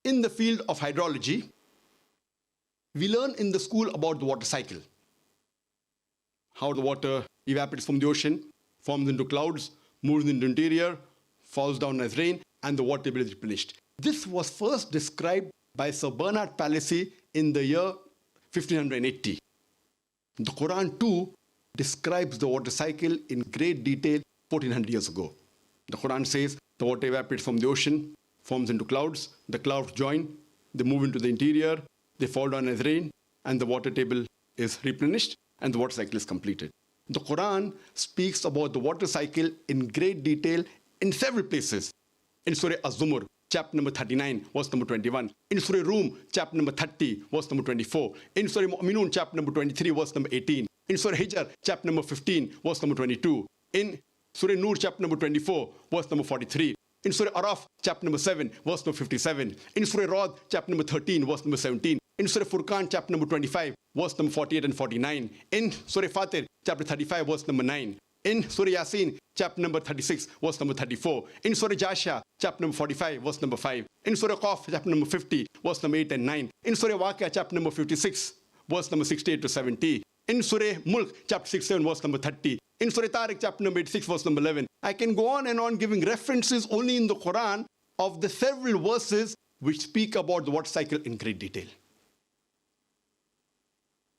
In the field of hydrology, we learn in the school about the water cycle. How the water evaporates from the ocean, forms into clouds, moves into the interior, falls down as rain, and the water table is replenished. This was first described by Sir Bernard Palissy in the year 1580. The Quran too describes the water cycle in great detail 1400 years ago. The Quran says the water evaporates from the ocean, forms into clouds, the clouds join, they move into the interior, they fall down as rain, and the water table is replenished, and the water cycle is completed. The Quran speaks about the water cycle in great detail in several places. In Surah Zumur, chapter number 39, verse number 21. In Surah Rum, chapter number 30, verse number 24. In Surah Mu'minun, chapter number 23, verse number 18. In Surah Hijr, chapter number 15, verse number 22. In Surah Nur, chapter number 24, verse number 43. In Surah Araf, chapter number 7, verse number 57. In Surah Rad, chapter number 13, verse number 17. In Surah Furqan, chapter number 25, verse number 48 and 49. In Surah Fatir, chapter 35, verse number 9. In Surah Yasin, chapter number 36, verse number 34. In Surah Jasha, chapter number 45, verse number 5. In Surah Qaf, chapter number 50, verse number 8 and 9. In Surah Waqia, chapter number 56, verse number 68 to 70. In Surah Mulk, chapter 67, verse number 30. In Surah Tariq, chapter number 86, verse number 11. I can go on and on giving references only in the Quran of the several verses which speak about the water cycle in great detail.